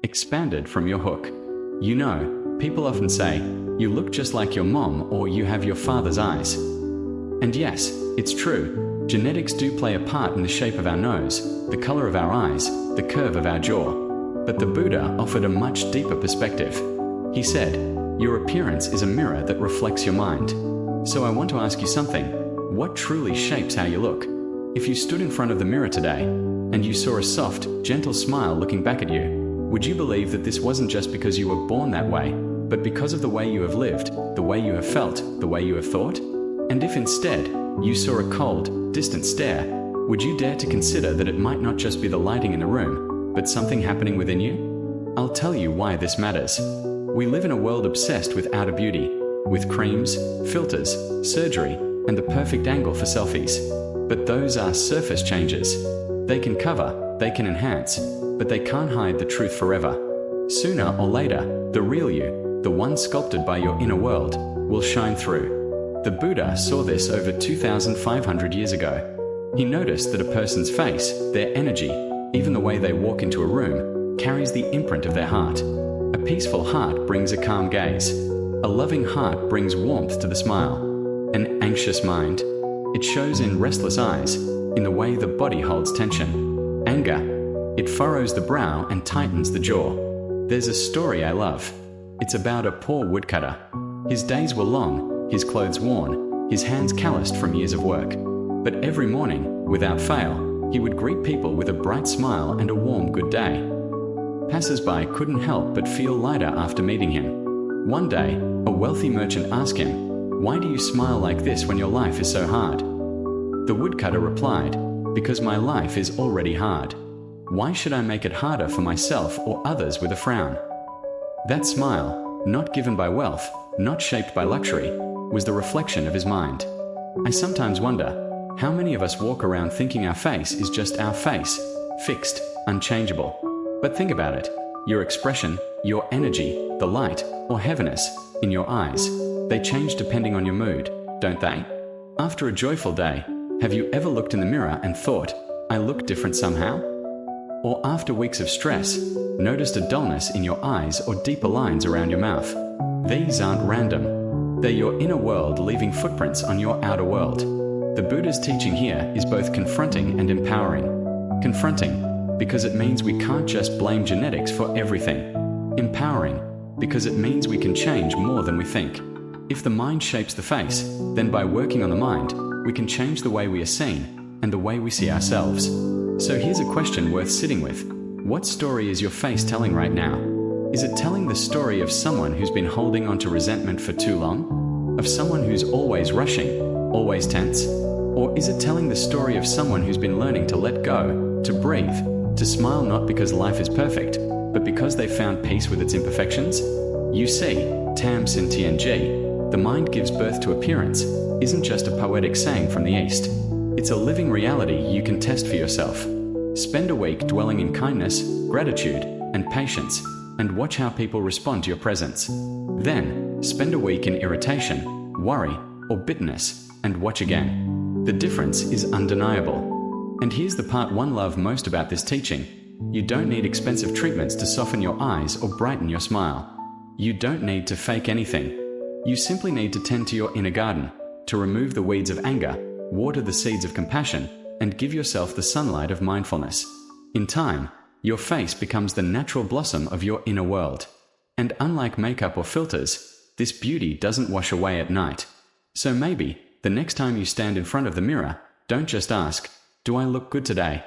expanded from your hook. You know, people often say, you look just like your mom or you have your father's eyes. And yes, it's true. Genetics do play a part in the shape of our nose, the color of our eyes, the curve of our jaw. But the Buddha offered a much deeper perspective. He said, your appearance is a mirror that reflects your mind. So I want to ask you something. What truly shapes how you look? If you stood in front of the mirror today, and you saw a soft, gentle smile looking back at you, would you believe that this wasn't just because you were born that way, but because of the way you have lived, the way you have felt, the way you have thought? And if instead, you saw a cold, distant stare, would you dare to consider that it might not just be the lighting in the room, but something happening within you? I'll tell you why this matters. We live in a world obsessed with outer beauty, with creams, filters, surgery, and the perfect angle for selfies. But those are surface changes. They can cover, they can enhance, but they can't hide the truth forever. Sooner or later, the real you, the one sculpted by your inner world, will shine through. The Buddha saw this over 2,500 years ago. He noticed that a person's face, their energy, even the way they walk into a room, carries the imprint of their heart. A peaceful heart brings a calm gaze. A loving heart brings warmth to the smile. An anxious mind, it shows in restless eyes, in the way the body holds tension. Anger, it furrows the brow and tightens the jaw. There's a story I love. It's about a poor woodcutter. His days were long, his clothes worn, his hands calloused from years of work. But every morning, without fail, he would greet people with a bright smile and a warm good day. Passers-by couldn't help but feel lighter after meeting him. One day, a wealthy merchant asked him, "Why do you smile like this when your life is so hard?" The woodcutter replied, "Because my life is already hard. Why should I make it harder for myself or others with a frown?" That smile, not given by wealth, not shaped by luxury, was the reflection of his mind. I sometimes wonder, how many of us walk around thinking our face is just our face, fixed, unchangeable? But think about it. Your expression, your energy, the light, or heaviness in your eyes, they change depending on your mood, don't they? After a joyful day, have you ever looked in the mirror and thought, I look different somehow? Or after weeks of stress, noticed a dullness in your eyes or deeper lines around your mouth? These aren't random. They're your inner world leaving footprints on your outer world. The Buddha's teaching here is both confronting and empowering. Confronting, because it means we can't just blame genetics for everything. Empowering, because it means we can change more than we think. If the mind shapes the face, then by working on the mind, we can change the way we are seen and the way we see ourselves. So here's a question worth sitting with. What story is your face telling right now? Is it telling the story of someone who's been holding on to resentment for too long? Of someone who's always rushing, always tense? Or is it telling the story of someone who's been learning to let go, to breathe, to smile not because life is perfect, but because they found peace with its imperfections? You see, Tam Sin TNG, the mind gives birth to appearance, isn't just a poetic saying from the East. It's a living reality you can test for yourself. Spend a week dwelling in kindness, gratitude, and patience, and watch how people respond to your presence. Then, spend a week in irritation, worry, or bitterness, and watch again. The difference is undeniable. And here's the part one love most about this teaching. You don't need expensive treatments to soften your eyes or brighten your smile. You don't need to fake anything. You simply need to tend to your inner garden, to remove the weeds of anger, water the seeds of compassion, and give yourself the sunlight of mindfulness. In time, your face becomes the natural blossom of your inner world. And unlike makeup or filters, this beauty doesn't wash away at night. So maybe, the next time you stand in front of the mirror, don't just ask, do I look good today?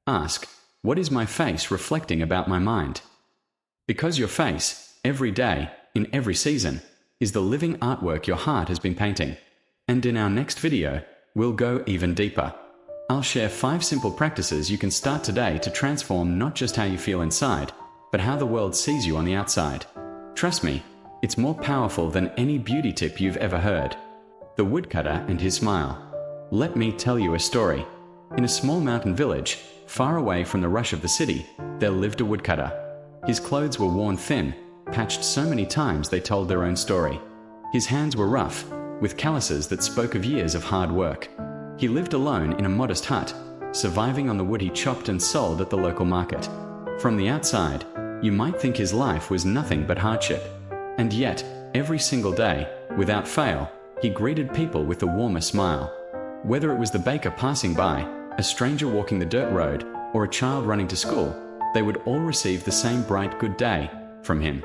Ask, what is my face reflecting about my mind? Because your face, every day, in every season, is the living artwork your heart has been painting. And in our next video, we'll go even deeper. I'll share 5 simple practices you can start today to transform not just how you feel inside, but how the world sees you on the outside. Trust me, it's more powerful than any beauty tip you've ever heard. The woodcutter and his smile. Let me tell you a story. In a small mountain village, far away from the rush of the city, there lived a woodcutter. His clothes were worn thin, patched so many times they told their own story. His hands were rough, with calluses that spoke of years of hard work. He lived alone in a modest hut, surviving on the wood he chopped and sold at the local market. From the outside, You might think his life was nothing but hardship. And yet, every single day, without fail, he greeted people with the warmest smile. Whether it was the baker passing by, a stranger walking the dirt road, or a child running to school, they would all receive the same bright good day from him.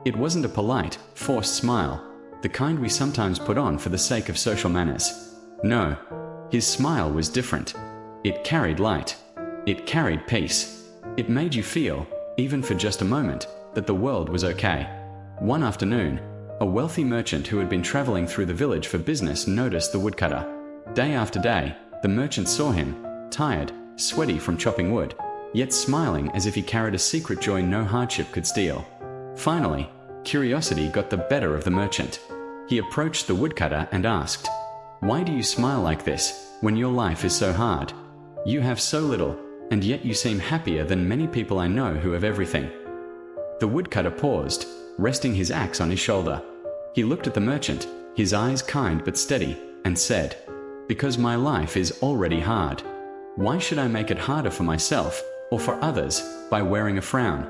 It wasn't a polite, forced smile, the kind we sometimes put on for the sake of social manners. No, his smile was different. It carried light. It carried peace. It made you feel, even for just a moment, that the world was okay. One afternoon, a wealthy merchant who had been traveling through the village for business noticed the woodcutter. Day after day, the merchant saw him, tired, sweaty from chopping wood, yet smiling as if he carried a secret joy no hardship could steal. Finally, curiosity got the better of the merchant. He approached the woodcutter and asked, "Why do you smile like this, when your life is so hard? You have so little, and yet you seem happier than many people I know who have everything." The woodcutter paused, resting his axe on his shoulder. He looked at the merchant, his eyes kind but steady, and said, "Because my life is already hard. Why should I make it harder for myself, or for others, by wearing a frown?"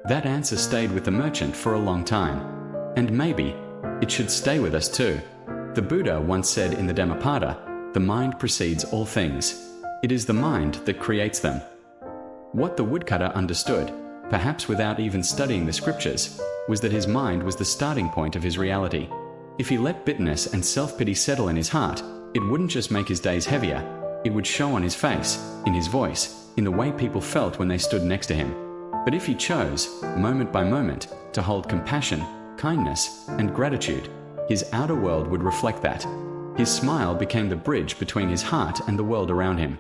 That answer stayed with the merchant for a long time. And maybe it should stay with us too. The Buddha once said in the Dhammapada, "The mind precedes all things. It is the mind that creates them." What the woodcutter understood, perhaps without even studying the scriptures, was that his mind was the starting point of his reality. If he let bitterness and self-pity settle in his heart, it wouldn't just make his days heavier, it would show on his face, in his voice, in the way people felt when they stood next to him. But if he chose, moment by moment, to hold compassion, kindness, and gratitude, his outer world would reflect that. His smile became the bridge between his heart and the world around him.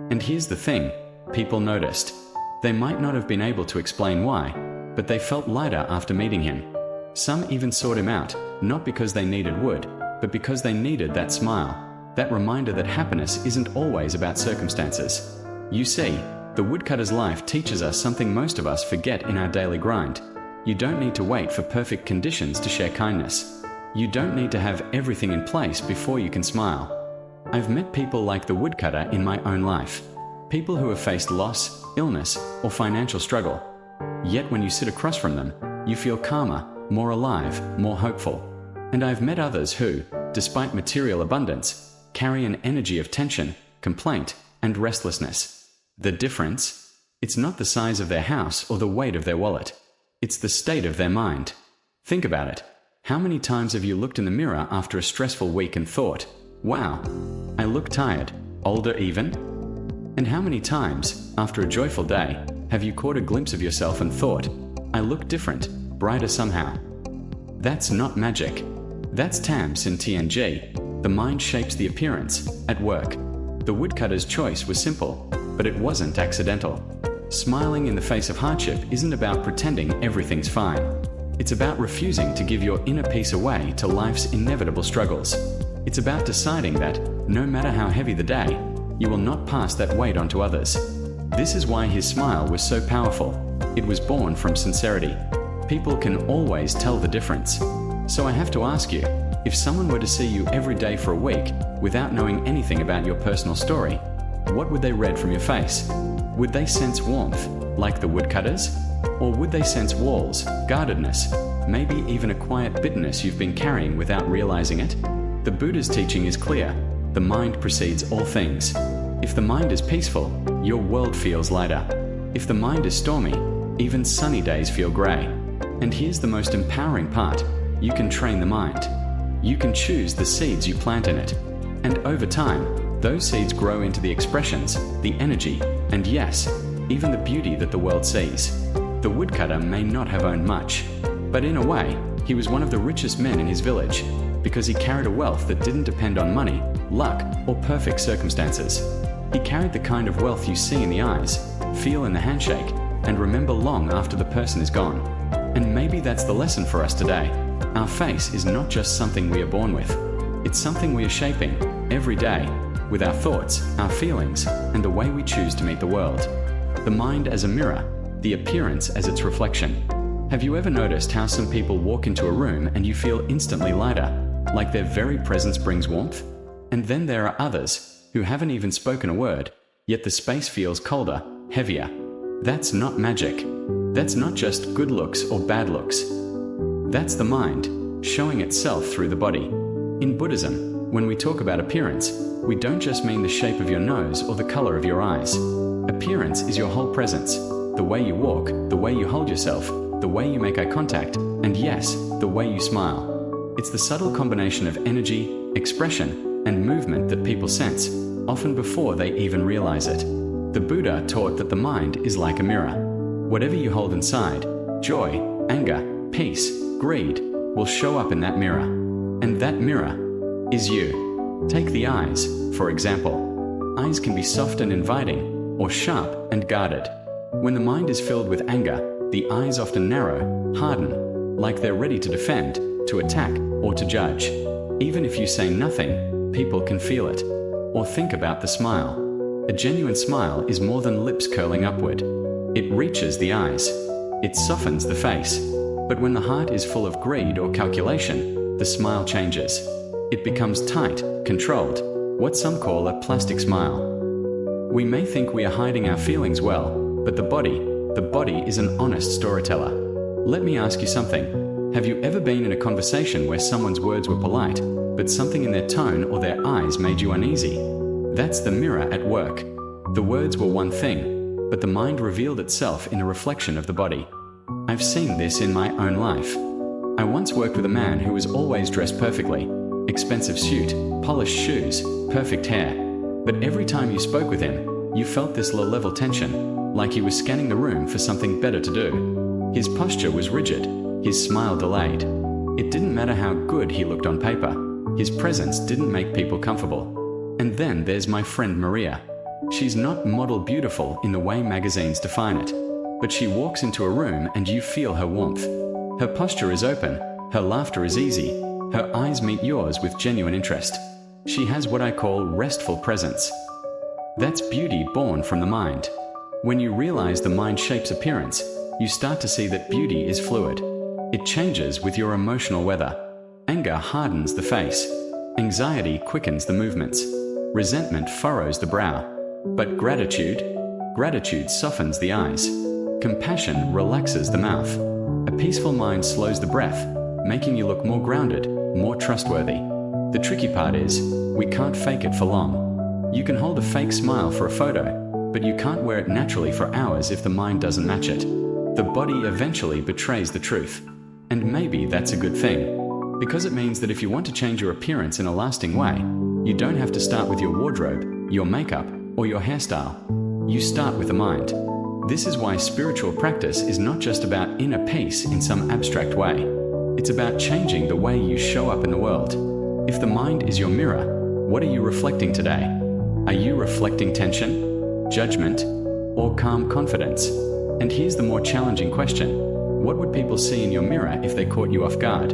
And here's the thing, people noticed. They might not have been able to explain why, but they felt lighter after meeting him. Some even sought him out, not because they needed wood, but because they needed that smile, that reminder that happiness isn't always about circumstances. You see, the woodcutter's life teaches us something most of us forget in our daily grind. You don't need to wait for perfect conditions to share kindness. You don't need to have everything in place before you can smile. I've met people like the woodcutter in my own life. People who have faced loss, illness, or financial struggle. Yet when you sit across from them, you feel calmer, more alive, more hopeful. And I've met others who, despite material abundance, carry an energy of tension, complaint, and restlessness. The difference? It's not the size of their house or the weight of their wallet. It's the state of their mind. Think about it. How many times have you looked in the mirror after a stressful week and thought, "Wow, I look tired, older even?" And how many times, after a joyful day, have you caught a glimpse of yourself and thought, "I look different, brighter somehow"? That's not magic. That's Tam Sin TNG. The mind shapes the appearance, at work. The woodcutter's choice was simple, but it wasn't accidental. Smiling in the face of hardship isn't about pretending everything's fine. It's about refusing to give your inner peace away to life's inevitable struggles. It's about deciding that, no matter how heavy the day, you will not pass that weight on to others. This is why his smile was so powerful. It was born from sincerity. People can always tell the difference. So I have to ask you, if someone were to see you every day for a week, without knowing anything about your personal story, what would they read from your face? Would they sense warmth, like the woodcutters? Or would they sense walls, guardedness, maybe even a quiet bitterness you've been carrying without realizing it? The Buddha's teaching is clear. The mind precedes all things. If the mind is peaceful, your world feels lighter. If the mind is stormy, even sunny days feel grey. And here's the most empowering part. You can train the mind. You can choose the seeds you plant in it. And over time, those seeds grow into the expressions, the energy, and yes, even the beauty that the world sees. The woodcutter may not have owned much, but in a way, he was one of the richest men in his village, because he carried a wealth that didn't depend on money, luck, or perfect circumstances. He carried the kind of wealth you see in the eyes, feel in the handshake, and remember long after the person is gone. And maybe that's the lesson for us today. Our face is not just something we are born with. It's something we are shaping, every day, with our thoughts, our feelings, and the way we choose to meet the world. The mind as a mirror, the appearance as its reflection. Have you ever noticed how some people walk into a room and you feel instantly lighter, like their very presence brings warmth? And then there are others who haven't even spoken a word, yet the space feels colder, heavier. That's not magic. That's not just good looks or bad looks. That's the mind, showing itself through the body. In Buddhism, when we talk about appearance, we don't just mean the shape of your nose or the color of your eyes. Appearance is your whole presence, the way you walk, the way you hold yourself, the way you make eye contact, and yes, the way you smile. It's the subtle combination of energy, expression, and movement that people sense, often before they even realize it. The Buddha taught that the mind is like a mirror. Whatever you hold inside, joy, anger, peace, greed, will show up in that mirror. And that mirror is you. Take the eyes, for example. Eyes can be soft and inviting, or sharp and guarded. When the mind is filled with anger, the eyes often narrow, harden, like they're ready to defend, to attack, or to judge. Even if you say nothing, people can feel it. Or think about the smile. A genuine smile is more than lips curling upward. It reaches the eyes. It softens the face. But when the heart is full of greed or calculation, the smile changes. It becomes tight, controlled, what some call a plastic smile. We may think we are hiding our feelings well, but the body is an honest storyteller. Let me ask you something. Have you ever been in a conversation where someone's words were polite, but something in their tone or their eyes made you uneasy? That's the mirror at work. The words were one thing, but the mind revealed itself in a reflection of the body. I've seen this in my own life. I once worked with a man who was always dressed perfectly. Expensive suit, polished shoes, perfect hair. But every time you spoke with him, you felt this low-level tension, like he was scanning the room for something better to do. His posture was rigid, his smile delayed. It didn't matter how good he looked on paper. His presence didn't make people comfortable. And then there's my friend Maria. She's not model beautiful in the way magazines define it, but she walks into a room and you feel her warmth. Her posture is open, her laughter is easy, her eyes meet yours with genuine interest. She has what I call restful presence. That's beauty born from the mind. When you realize the mind shapes appearance, you start to see that beauty is fluid. It changes with your emotional weather. Anger hardens the face. Anxiety quickens the movements. Resentment furrows the brow. But gratitude softens the eyes. Compassion relaxes the mouth. A peaceful mind slows the breath, making you look more grounded, more trustworthy. The tricky part is, we can't fake it for long. You can hold a fake smile for a photo, but you can't wear it naturally for hours if the mind doesn't match it. The body eventually betrays the truth. And maybe that's a good thing, because it means that if you want to change your appearance in a lasting way, you don't have to start with your wardrobe, your makeup, or your hairstyle. You start with the mind. This is why spiritual practice is not just about inner peace in some abstract way. It's about changing the way you show up in the world. If the mind is your mirror, what are you reflecting today? Are you reflecting tension, judgment, or calm confidence? And here's the more challenging question. What would people see in your mirror if they caught you off guard?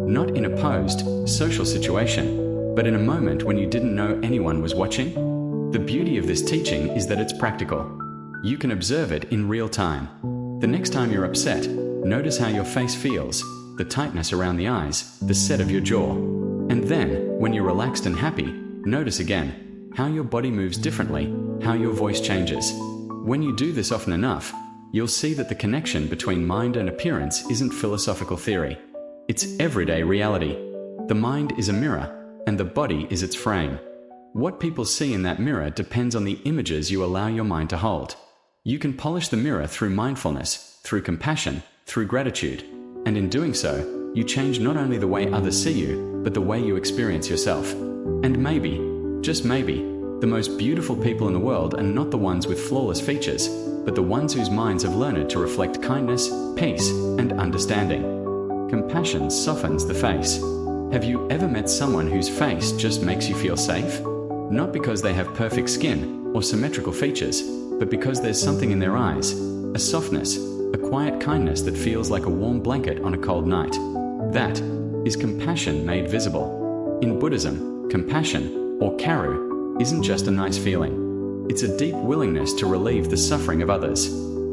Not in a posed, social situation, but in a moment when you didn't know anyone was watching? The beauty of this teaching is that it's practical. You can observe it in real time. The next time you're upset, notice how your face feels, the tightness around the eyes, the set of your jaw. And then, when you're relaxed and happy, notice again how your body moves differently, how your voice changes. When you do this often enough, you'll see that the connection between mind and appearance isn't philosophical theory. It's everyday reality. The mind is a mirror, and the body is its frame. What people see in that mirror depends on the images you allow your mind to hold. You can polish the mirror through mindfulness, through compassion, through gratitude. And in doing so, you change not only the way others see you, but the way you experience yourself. And maybe, just maybe, the most beautiful people in the world are not the ones with flawless features, but the ones whose minds have learned to reflect kindness, peace, and understanding. Compassion softens the face. Have you ever met someone whose face just makes you feel safe? Not because they have perfect skin or symmetrical features, but because there's something in their eyes, a softness, a quiet kindness that feels like a warm blanket on a cold night. That is compassion made visible. In Buddhism, compassion, or karu, isn't just a nice feeling. It's a deep willingness to relieve the suffering of others.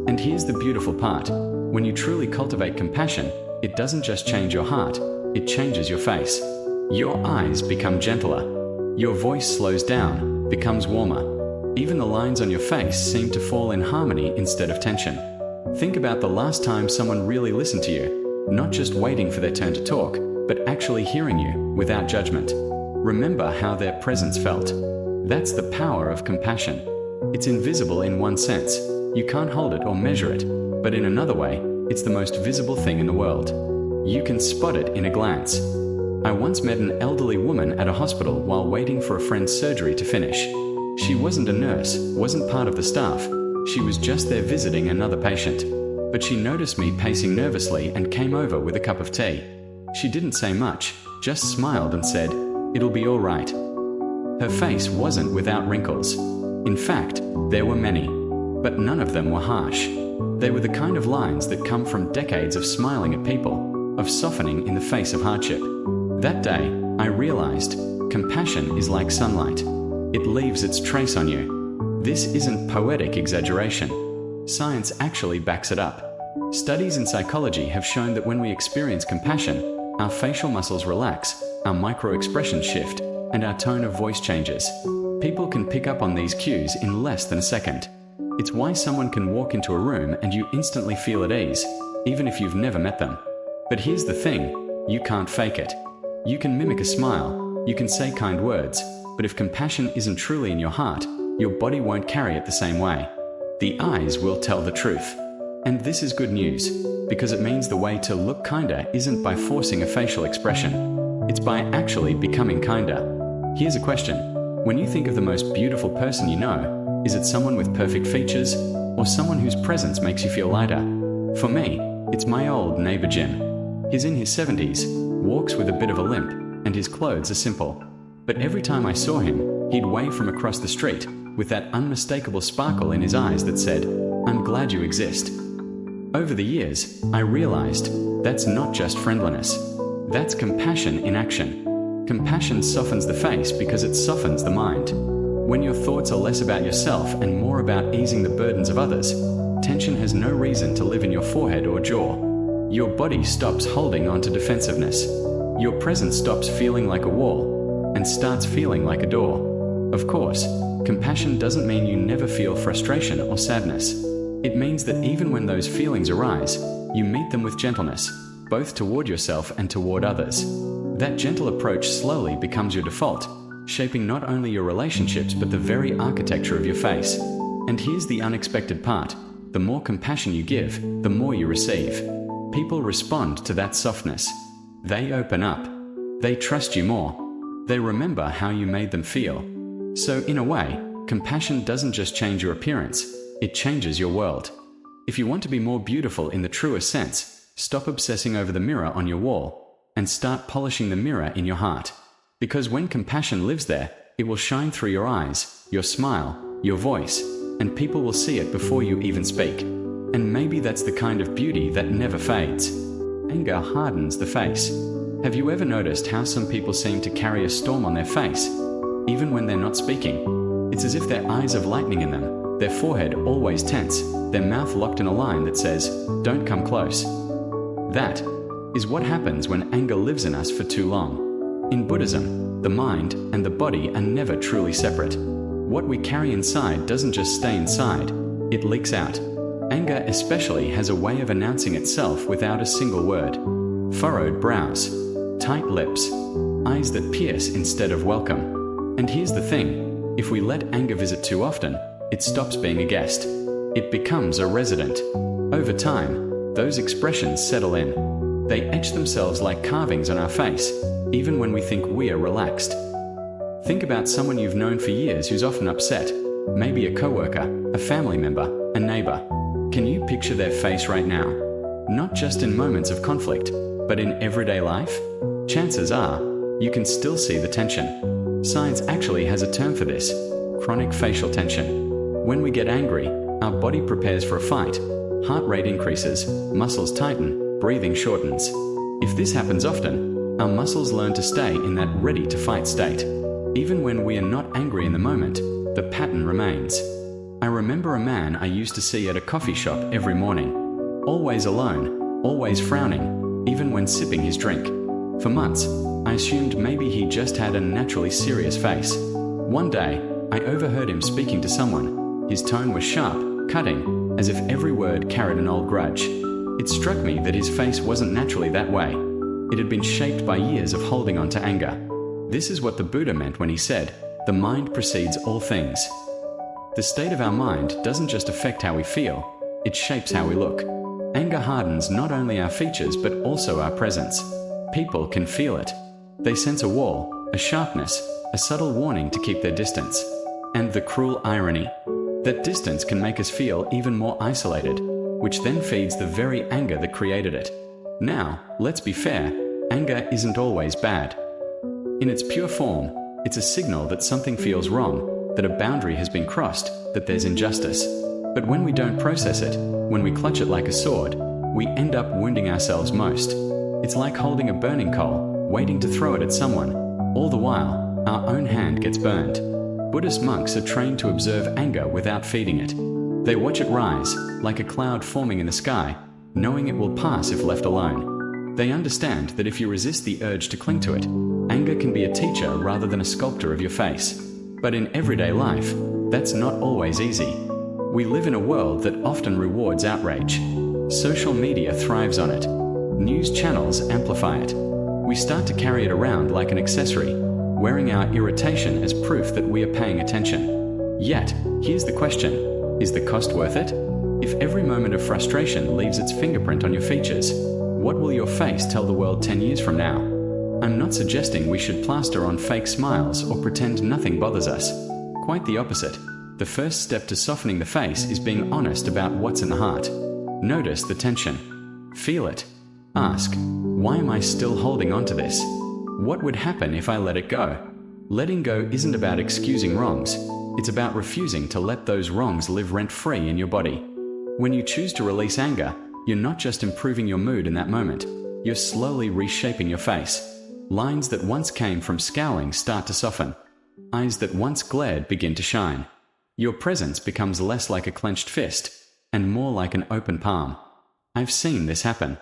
And here's the beautiful part. When you truly cultivate compassion, it doesn't just change your heart, it changes your face. Your eyes become gentler. Your voice slows down, becomes warmer. Even the lines on your face seem to fall in harmony instead of tension. Think about the last time someone really listened to you, not just waiting for their turn to talk, but actually hearing you without judgment. Remember how their presence felt. That's the power of compassion. It's invisible in one sense. You can't hold it or measure it, but in another way, it's the most visible thing in the world. You can spot it in a glance. I once met an elderly woman at a hospital while waiting for a friend's surgery to finish. She wasn't a nurse, wasn't part of the staff. She was just there visiting another patient. But she noticed me pacing nervously and came over with a cup of tea. She didn't say much, just smiled and said, "It'll be all right." Her face wasn't without wrinkles. In fact, there were many, but none of them were harsh. They were the kind of lines that come from decades of smiling at people, of softening in the face of hardship. That day, I realized compassion is like sunlight. It leaves its trace on you. This isn't poetic exaggeration. Science actually backs it up. Studies in psychology have shown that when we experience compassion, our facial muscles relax, our micro-expressions shift, and our tone of voice changes. People can pick up on these cues in less than a second. It's why someone can walk into a room and you instantly feel at ease, even if you've never met them. But here's the thing, you can't fake it. You can mimic a smile, you can say kind words, but if compassion isn't truly in your heart, your body won't carry it the same way. The eyes will tell the truth. And this is good news, because it means the way to look kinder isn't by forcing a facial expression. It's by actually becoming kinder. Here's a question. When you think of the most beautiful person you know, is it someone with perfect features, or someone whose presence makes you feel lighter? For me, it's my old neighbor Jim. He's in his 70s, walks with a bit of a limp, and his clothes are simple. But every time I saw him, he'd wave from across the street, with that unmistakable sparkle in his eyes that said, "I'm glad you exist." Over the years, I realized that's not just friendliness. That's compassion in action. Compassion softens the face because it softens the mind. When your thoughts are less about yourself and more about easing the burdens of others, tension has no reason to live in your forehead or jaw. Your body stops holding on to defensiveness. Your presence stops feeling like a wall and starts feeling like a door. Of course, compassion doesn't mean you never feel frustration or sadness. It means that even when those feelings arise, you meet them with gentleness, both toward yourself and toward others. That gentle approach slowly becomes your default, shaping not only your relationships but the very architecture of your face. And here's the unexpected part. The more compassion you give, the more you receive. People respond to that softness. They open up. They trust you more. They remember how you made them feel. So in a way, compassion doesn't just change your appearance, it changes your world. If you want to be more beautiful in the truest sense, stop obsessing over the mirror on your wall and start polishing the mirror in your heart. Because when compassion lives there, it will shine through your eyes, your smile, your voice, and people will see it before you even speak. And maybe that's the kind of beauty that never fades. Anger hardens the face. Have you ever noticed how some people seem to carry a storm on their face, even when they're not speaking? It's as if their eyes have lightning in them, their forehead always tense, their mouth locked in a line that says, "Don't come close." That is what happens when anger lives in us for too long. In Buddhism, the mind and the body are never truly separate. What we carry inside doesn't just stay inside, it leaks out. Anger especially has a way of announcing itself without a single word. Furrowed brows, tight lips, eyes that pierce instead of welcome. And here's the thing, if we let anger visit too often, it stops being a guest. It becomes a resident. Over time, those expressions settle in. They etch themselves like carvings on our face, even when we think we are relaxed. Think about someone you've known for years who's often upset, maybe a coworker, a family member, a neighbor. Can you picture their face right now? Not just in moments of conflict, but in everyday life? Chances are, you can still see the tension. Science actually has a term for this, chronic facial tension. When we get angry, our body prepares for a fight. Heart rate increases, muscles tighten, breathing shortens. If this happens often, our muscles learn to stay in that ready-to-fight state. Even when we are not angry in the moment, the pattern remains. I remember a man I used to see at a coffee shop every morning. Always alone, always frowning, even when sipping his drink. For months, I assumed maybe he just had a naturally serious face. One day, I overheard him speaking to someone. His tone was sharp, cutting, as if every word carried an old grudge. It struck me that his face wasn't naturally that way. It had been shaped by years of holding on to anger. This is what the Buddha meant when he said, "The mind precedes all things." The state of our mind doesn't just affect how we feel, it shapes how we look. Anger hardens not only our features but also our presence. People can feel it. They sense a wall, a sharpness, a subtle warning to keep their distance. And the cruel irony? That distance can make us feel even more isolated, which then feeds the very anger that created it. Now, let's be fair, anger isn't always bad. In its pure form, it's a signal that something feels wrong, that a boundary has been crossed, that there's injustice. But when we don't process it, when we clutch it like a sword, we end up wounding ourselves most. It's like holding a burning coal, waiting to throw it at someone. All the while, our own hand gets burned. Buddhist monks are trained to observe anger without feeding it. They watch it rise, like a cloud forming in the sky, knowing it will pass if left alone. They understand that if you resist the urge to cling to it, anger can be a teacher rather than a sculptor of your face. But in everyday life, that's not always easy. We live in a world that often rewards outrage. Social media thrives on it. News channels amplify it. We start to carry it around like an accessory, wearing our irritation as proof that we are paying attention. Yet, here's the question: is the cost worth it? If every moment of frustration leaves its fingerprint on your features, what will your face tell the world 10 years from now? I'm not suggesting we should plaster on fake smiles or pretend nothing bothers us. Quite the opposite. The first step to softening the face is being honest about what's in the heart. Notice the tension. Feel it. Ask, why am I still holding on to this? What would happen if I let it go? Letting go isn't about excusing wrongs. It's about refusing to let those wrongs live rent-free in your body. When you choose to release anger, you're not just improving your mood in that moment. You're slowly reshaping your face. Lines that once came from scowling start to soften. Eyes that once glared begin to shine. Your presence becomes less like a clenched fist and more like an open palm. I've seen this happen.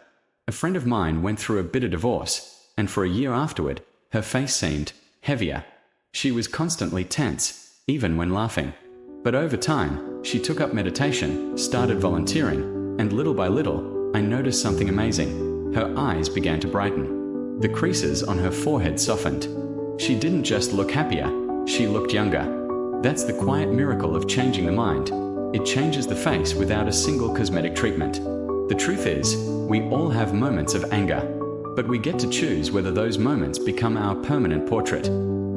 A friend of mine went through a bitter divorce, and for a year afterward, her face seemed heavier. She was constantly tense, even when laughing. But over time, she took up meditation, started volunteering, and little by little, I noticed something amazing. Her eyes began to brighten. The creases on her forehead softened. She didn't just look happier, she looked younger. That's the quiet miracle of changing the mind. It changes the face without a single cosmetic treatment. The truth is, we all have moments of anger, but we get to choose whether those moments become our permanent portrait.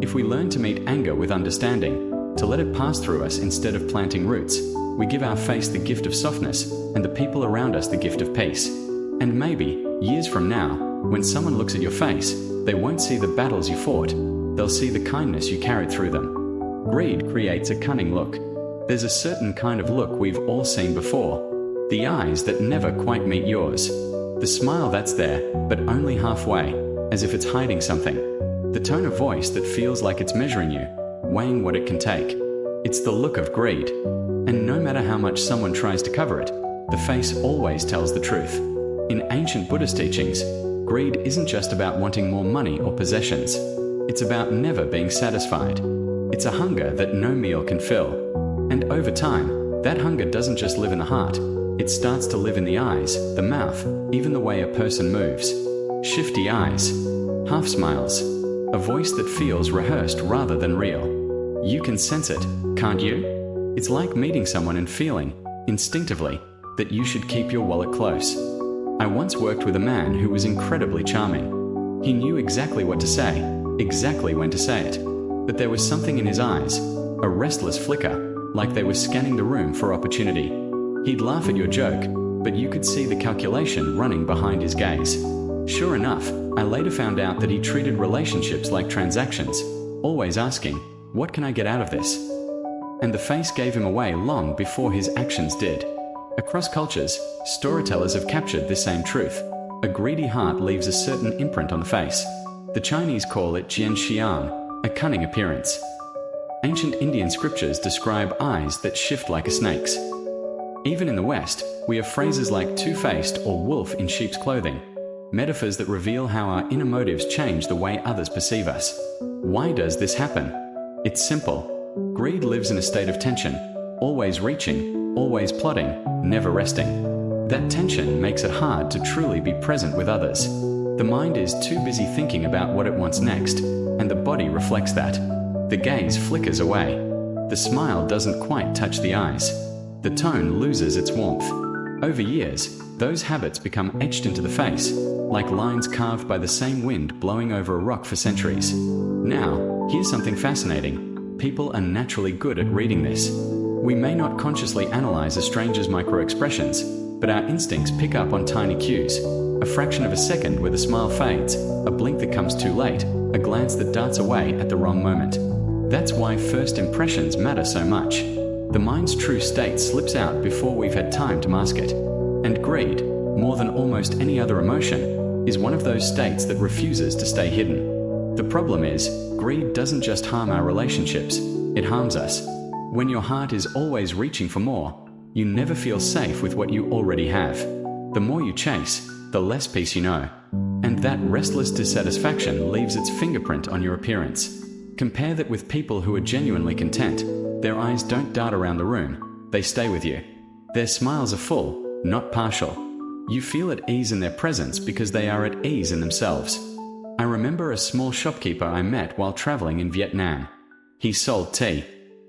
If we learn to meet anger with understanding, to let it pass through us instead of planting roots, we give our face the gift of softness and the people around us the gift of peace. And maybe, years from now, when someone looks at your face, they won't see the battles you fought, they'll see the kindness you carried through them. Greed creates a cunning look. There's a certain kind of look we've all seen before. The eyes that never quite meet yours. The smile that's there, but only halfway, as if it's hiding something. The tone of voice that feels like it's measuring you, weighing what it can take. It's the look of greed. And no matter how much someone tries to cover it, the face always tells the truth. In ancient Buddhist teachings, greed isn't just about wanting more money or possessions. It's about never being satisfied. It's a hunger that no meal can fill. And over time, that hunger doesn't just live in the heart. It starts to live in the eyes, the mouth, even the way a person moves. Shifty eyes, half smiles, a voice that feels rehearsed rather than real. You can sense it, can't you? It's like meeting someone and feeling, instinctively, that you should keep your wallet close. I once worked with a man who was incredibly charming. He knew exactly what to say, exactly when to say it. But there was something in his eyes, a restless flicker, like they were scanning the room for opportunity. He'd laugh at your joke, but you could see the calculation running behind his gaze. Sure enough, I later found out that he treated relationships like transactions, always asking, "What can I get out of this?" And the face gave him away long before his actions did. Across cultures, storytellers have captured this same truth. A greedy heart leaves a certain imprint on the face. The Chinese call it jian xian, a cunning appearance. Ancient Indian scriptures describe eyes that shift like a snake's. Even in the West, we have phrases like two-faced or wolf in sheep's clothing, metaphors that reveal how our inner motives change the way others perceive us. Why does this happen? It's simple. Greed lives in a state of tension, always reaching, always plotting, never resting. That tension makes it hard to truly be present with others. The mind is too busy thinking about what it wants next, and the body reflects that. The gaze flickers away. The smile doesn't quite touch the eyes. The tone loses its warmth. Over years, those habits become etched into the face, like lines carved by the same wind blowing over a rock for centuries. Now, here's something fascinating. People are naturally good at reading this. We may not consciously analyze a stranger's micro-expressions, but our instincts pick up on tiny cues. A fraction of a second where the smile fades, a blink that comes too late, a glance that darts away at the wrong moment. That's why first impressions matter so much. The mind's true state slips out before we've had time to mask it. And greed, more than almost any other emotion, is one of those states that refuses to stay hidden. The problem is, greed doesn't just harm our relationships, it harms us. When your heart is always reaching for more, you never feel safe with what you already have. The more you chase, the less peace you know. And that restless dissatisfaction leaves its fingerprint on your appearance. Compare that with people who are genuinely content. Their eyes don't dart around the room, they stay with you. Their smiles are full, not partial. You feel at ease in their presence because they are at ease in themselves. I remember a small shopkeeper I met while traveling in Vietnam. He sold tea.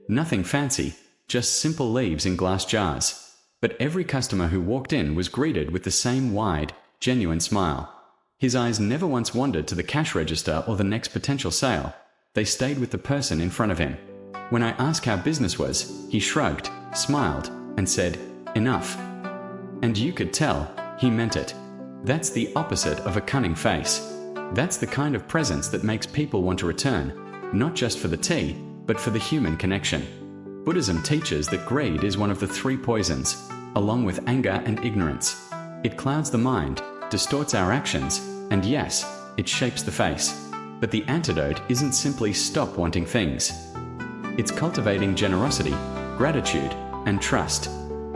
Nothing fancy, just simple leaves in glass jars. But every customer who walked in was greeted with the same wide, genuine smile. His eyes never once wandered to the cash register or the next potential sale. They stayed with the person in front of him. When I asked how business was, he shrugged, smiled, and said, "Enough." And you could tell, he meant it. That's the opposite of a cunning face. That's the kind of presence that makes people want to return, not just for the tea, but for the human connection. Buddhism teaches that greed is one of the three poisons, along with anger and ignorance. It clouds the mind, distorts our actions, and yes, it shapes the face. But the antidote isn't simply stop wanting things. It's cultivating generosity, gratitude, and trust.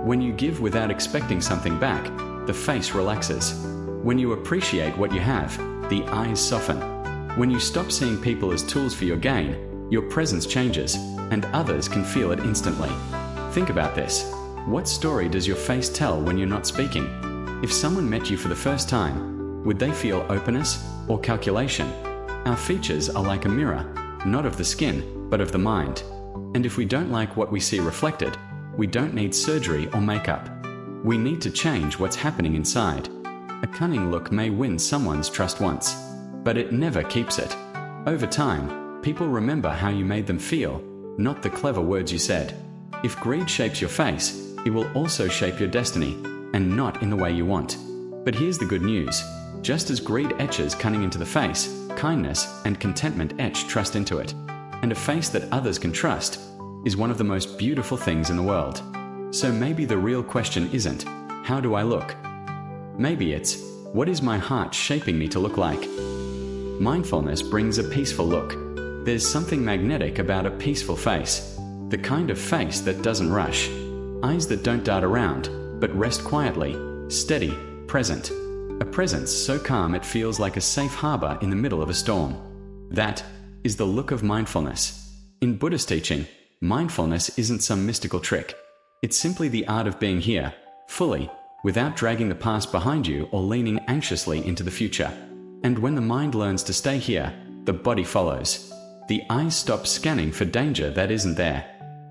When you give without expecting something back, the face relaxes. When you appreciate what you have, the eyes soften. When you stop seeing people as tools for your gain, your presence changes, and others can feel it instantly. Think about this. What story does your face tell when you're not speaking? If someone met you for the first time, would they feel openness or calculation? Our features are like a mirror, not of the skin, but of the mind. And if we don't like what we see reflected, we don't need surgery or makeup. We need to change what's happening inside. A cunning look may win someone's trust once, but it never keeps it. Over time, people remember how you made them feel, not the clever words you said. If greed shapes your face, it will also shape your destiny, and not in the way you want. But here's the good news. Just as greed etches cunning into the face, kindness and contentment etch trust into it. And a face that others can trust is one of the most beautiful things in the world. So maybe the real question isn't, how do I look? Maybe it's, what is my heart shaping me to look like? Mindfulness brings a peaceful look. There's something magnetic about a peaceful face. The kind of face that doesn't rush. Eyes that don't dart around, but rest quietly, steady, present. A presence so calm it feels like a safe harbor in the middle of a storm. That is the look of mindfulness. In Buddhist teaching, mindfulness isn't some mystical trick. It's simply the art of being here, fully, without dragging the past behind you or leaning anxiously into the future. And when the mind learns to stay here, the body follows. The eyes stop scanning for danger that isn't there.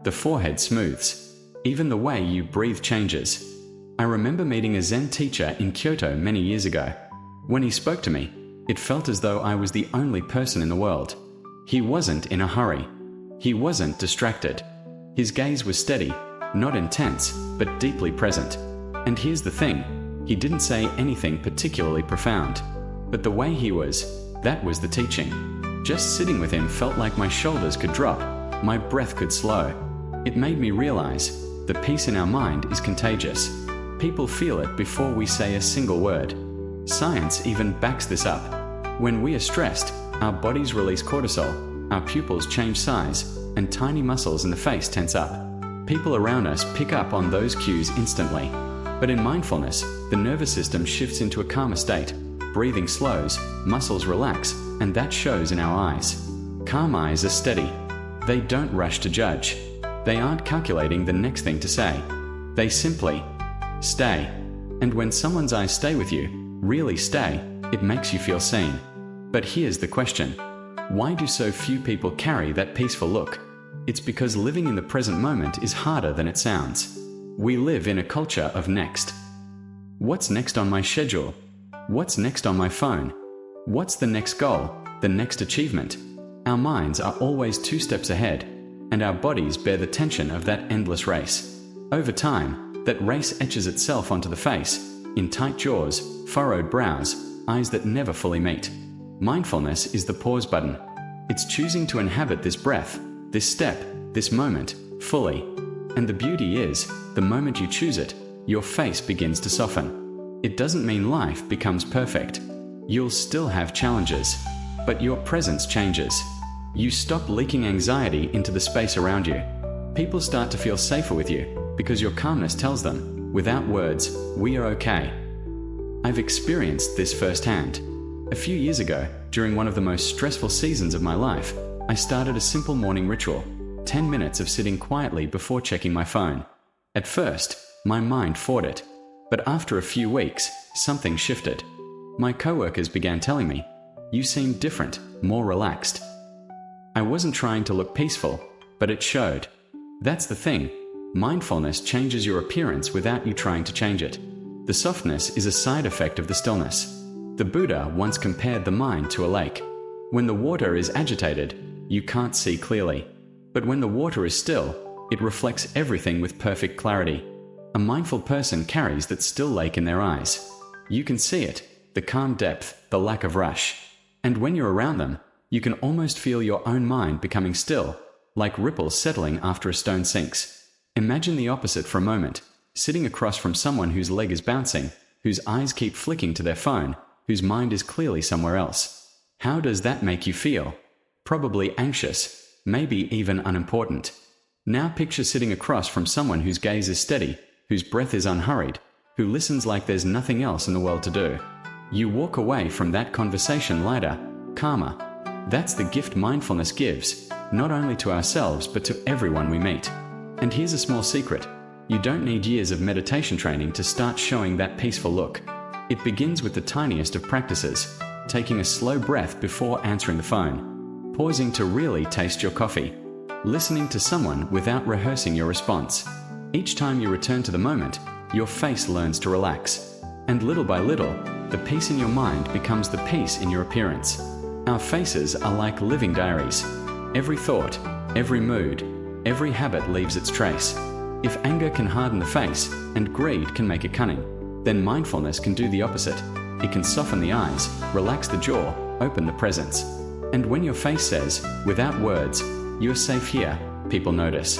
The forehead smooths. Even the way you breathe changes. I remember meeting a Zen teacher in Kyoto many years ago. When he spoke to me, it felt as though I was the only person in the world. He wasn't in a hurry. He wasn't distracted. His gaze was steady, not intense, but deeply present. And here's the thing, he didn't say anything particularly profound. But the way he was, that was the teaching. Just sitting with him felt like my shoulders could drop, my breath could slow. It made me realize, the peace in our mind is contagious. People feel it before we say a single word. Science even backs this up. When we are stressed, our bodies release cortisol, our pupils change size, and tiny muscles in the face tense up. People around us pick up on those cues instantly. But in mindfulness, the nervous system shifts into a calmer state. Breathing slows, muscles relax, and that shows in our eyes. Calm eyes are steady. They don't rush to judge. They aren't calculating the next thing to say. They simply stay. And when someone's eyes stay with you, really stay, it makes you feel seen. But here's the question. Why do so few people carry that peaceful look? It's because living in the present moment is harder than it sounds. We live in a culture of next. What's next on my schedule? What's next on my phone? What's the next goal, the next achievement? Our minds are always 2 steps ahead, and our bodies bear the tension of that endless race. Over time, that race etches itself onto the face, in tight jaws, furrowed brows, eyes that never fully meet. Mindfulness is the pause button. It's choosing to inhabit this breath, this step, this moment, fully. And the beauty is, the moment you choose it, your face begins to soften. It doesn't mean life becomes perfect. You'll still have challenges, but your presence changes. You stop leaking anxiety into the space around you. People start to feel safer with you because your calmness tells them, without words, we are okay. I've experienced this firsthand. A few years ago, during one of the most stressful seasons of my life, I started a simple morning ritual, 10 minutes of sitting quietly before checking my phone. At first, my mind fought it, but after a few weeks, something shifted. My coworkers began telling me, "You seem different, more relaxed." I wasn't trying to look peaceful, but it showed. That's the thing. Mindfulness changes your appearance without you trying to change it. The softness is a side effect of the stillness. The Buddha once compared the mind to a lake. When the water is agitated, you can't see clearly. But when the water is still, it reflects everything with perfect clarity. A mindful person carries that still lake in their eyes. You can see it, the calm depth, the lack of rush. And when you're around them, you can almost feel your own mind becoming still, like ripples settling after a stone sinks. Imagine the opposite for a moment, sitting across from someone whose leg is bouncing, whose eyes keep flicking to their phone, whose mind is clearly somewhere else. How does that make you feel? Probably anxious, maybe even unimportant. Now picture sitting across from someone whose gaze is steady, whose breath is unhurried, who listens like there's nothing else in the world to do. You walk away from that conversation lighter, calmer. That's the gift mindfulness gives, not only to ourselves but to everyone we meet. And here's a small secret. You don't need years of meditation training to start showing that peaceful look. It begins with the tiniest of practices, taking a slow breath before answering the phone, pausing to really taste your coffee, listening to someone without rehearsing your response. Each time you return to the moment, your face learns to relax. And little by little, the peace in your mind becomes the peace in your appearance. Our faces are like living diaries. Every thought, every mood, every habit leaves its trace. If anger can harden the face and greed can make it cunning, then mindfulness can do the opposite. It can soften the eyes, relax the jaw, open the presence. And when your face says, without words, "You're safe here," people notice.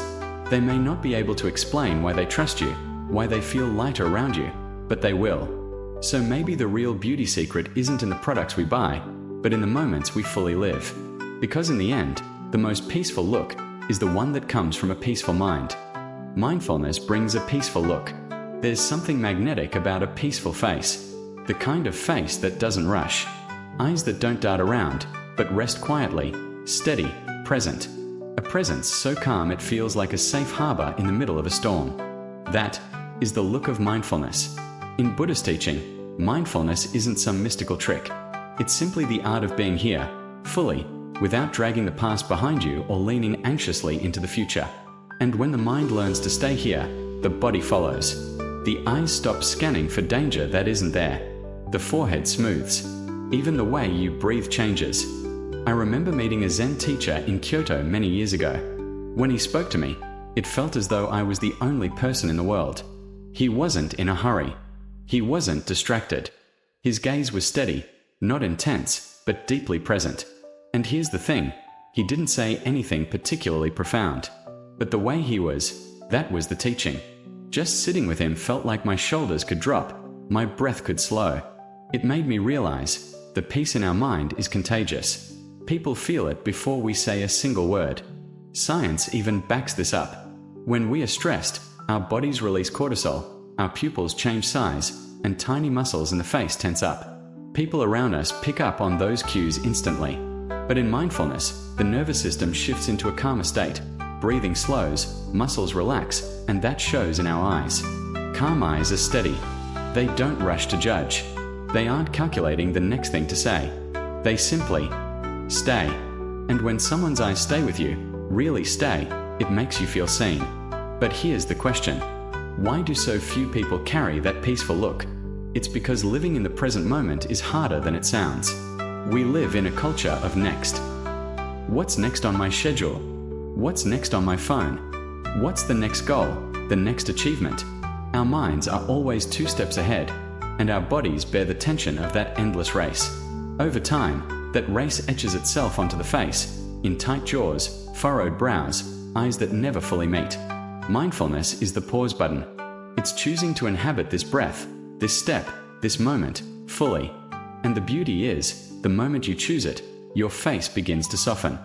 They may not be able to explain why they trust you, why they feel lighter around you, but they will. So maybe the real beauty secret isn't in the products we buy, but in the moments we fully live. Because in the end, the most peaceful look is the one that comes from a peaceful mind. Mindfulness brings a peaceful look. There's something magnetic about a peaceful face. The kind of face that doesn't rush. Eyes that don't dart around, but rest quietly, steady, present. A presence so calm it feels like a safe harbor in the middle of a storm. That is the look of mindfulness. In Buddhist teaching, mindfulness isn't some mystical trick. It's simply the art of being here, fully, without dragging the past behind you or leaning anxiously into the future. And when the mind learns to stay here, the body follows. The eyes stop scanning for danger that isn't there. The forehead smooths. Even the way you breathe changes. I remember meeting a Zen teacher in Kyoto many years ago. When he spoke to me, it felt as though I was the only person in the world. He wasn't in a hurry. He wasn't distracted. His gaze was steady, not intense, but deeply present. And here's the thing, he didn't say anything particularly profound. But the way he was, that was the teaching. Just sitting with him felt like my shoulders could drop, my breath could slow. It made me realize, the peace in our mind is contagious. People feel it before we say a single word. Science even backs this up. When we are stressed, our bodies release cortisol, our pupils change size, and tiny muscles in the face tense up. People around us pick up on those cues instantly. But in mindfulness, the nervous system shifts into a calmer state. breathing slows, muscles relax, and that shows in our eyes. Calm eyes are steady. They don't rush to judge. They aren't calculating the next thing to say. They simply stay. And when someone's eyes stay with you, really stay, it makes you feel seen. But here's the question. Why do so few people carry that peaceful look? It's because living in the present moment is harder than it sounds. We live in a culture of next. What's next on my schedule? What's next on my phone? What's the next goal? The next achievement? Our minds are always 2 steps ahead, and our bodies bear the tension of that endless race. Over time, that race etches itself onto the face, in tight jaws, furrowed brows, eyes that never fully meet. Mindfulness is the pause button. It's choosing to inhabit this breath, this step, this moment, fully. And the beauty is, the moment you choose it, your face begins to soften.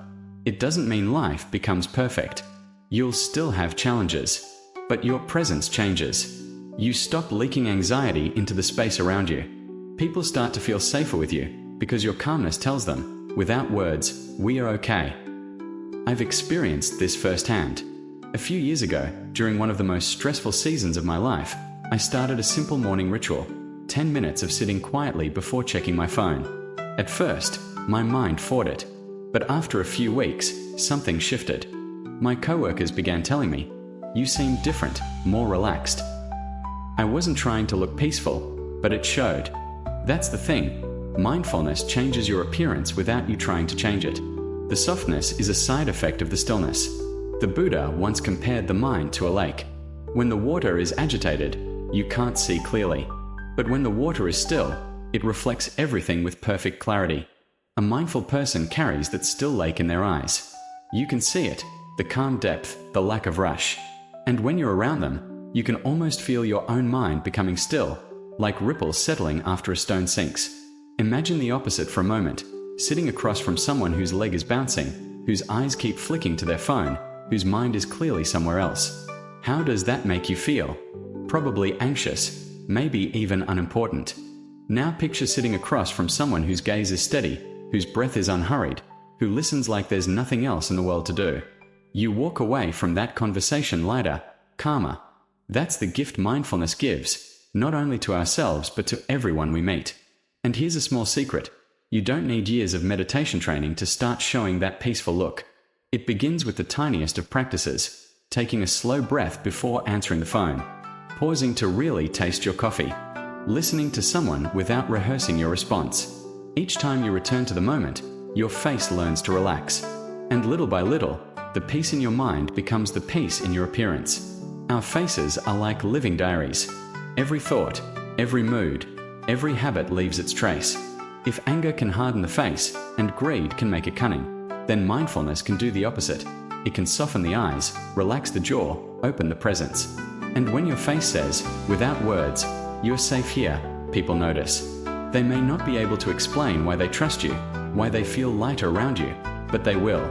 It doesn't mean life becomes perfect. You'll still have challenges, but your presence changes. You stop leaking anxiety into the space around you. People start to feel safer with you because your calmness tells them, without words, we are okay. I've experienced this firsthand. A few years ago, during one of the most stressful seasons of my life, I started a simple morning ritual, 10 minutes of sitting quietly before checking my phone. At first, my mind fought it, but after a few weeks, something shifted. My coworkers began telling me, "You seem different, more relaxed." I wasn't trying to look peaceful, but it showed. That's the thing. Mindfulness changes your appearance without you trying to change it. The softness is a side effect of the stillness. The Buddha once compared the mind to a lake. When the water is agitated, you can't see clearly. But when the water is still, it reflects everything with perfect clarity. A mindful person carries that still lake in their eyes. You can see it, the calm depth, the lack of rush. And when you're around them, you can almost feel your own mind becoming still, like ripples settling after a stone sinks. Imagine the opposite for a moment, sitting across from someone whose leg is bouncing, whose eyes keep flicking to their phone, whose mind is clearly somewhere else. How does that make you feel? Probably anxious, maybe even unimportant. Now picture sitting across from someone whose gaze is steady, whose breath is unhurried, who listens like there's nothing else in the world to do. You walk away from that conversation lighter, calmer. That's the gift mindfulness gives, not only to ourselves but to everyone we meet. And here's a small secret. You don't need years of meditation training to start showing that peaceful look. It begins with the tiniest of practices, taking a slow breath before answering the phone, pausing to really taste your coffee, listening to someone without rehearsing your response. Each time you return to the moment, your face learns to relax. And little by little, the peace in your mind becomes the peace in your appearance. Our faces are like living diaries. Every thought, every mood, every habit leaves its trace. If anger can harden the face and greed can make it cunning, then mindfulness can do the opposite. It can soften the eyes, relax the jaw, open the presence. And when your face says, without words, "You're safe here," people notice. They may not be able to explain why they trust you, why they feel lighter around you, but they will.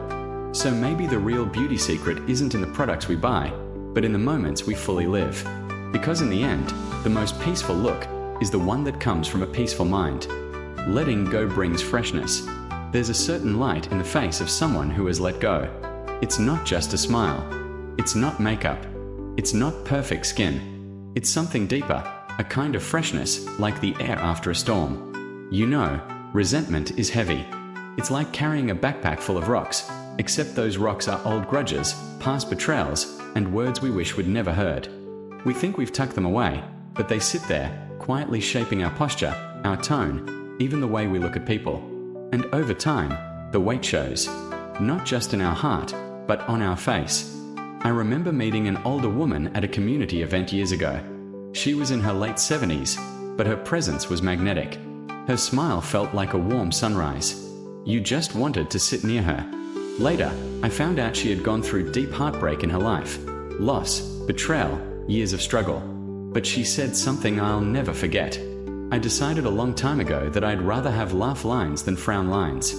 So maybe the real beauty secret isn't in the products we buy, but in the moments we fully live. Because in the end, the most peaceful look is the one that comes from a peaceful mind. Letting go brings freshness. There's a certain light in the face of someone who has let go. It's not just a smile. It's not makeup. It's not perfect skin. It's something deeper, a kind of freshness like the air after a storm. You know, resentment is heavy. It's like carrying a backpack full of rocks, except those rocks are old grudges, past betrayals, and words we wish we'd never heard. We think we've tucked them away, but they sit there, quietly shaping our posture, our tone, even the way we look at people. And over time, the weight shows, not just in our heart, but on our face. I remember meeting an older woman at a community event years ago. She was in her late 70s, but her presence was magnetic. Her smile felt like a warm sunrise. You just wanted to sit near her. Later, I found out she had gone through deep heartbreak in her life, loss, betrayal, years of struggle. But she said something I'll never forget. I decided a long time ago that I'd rather have laugh lines than frown lines.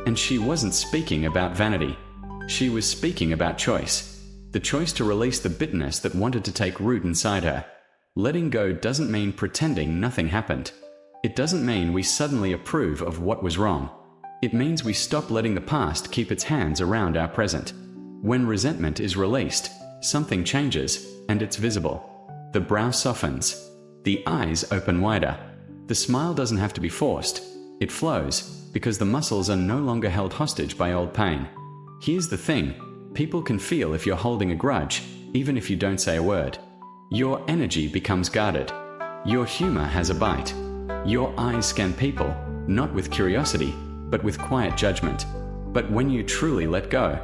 And she wasn't speaking about vanity. She was speaking about choice. The choice to release the bitterness that wanted to take root inside her. Letting go doesn't mean pretending nothing happened. It doesn't mean we suddenly approve of what was wrong. It means we stop letting the past keep its hands around our present. When resentment is released, something changes, and it's visible. The brow softens. The eyes open wider. The smile doesn't have to be forced. It flows, because the muscles are no longer held hostage by old pain. Here's the thing. People can feel if you're holding a grudge, even if you don't say a word. Your energy becomes guarded. Your humor has a bite. Your eyes scan people, not with curiosity, but with quiet judgment. But when you truly let go,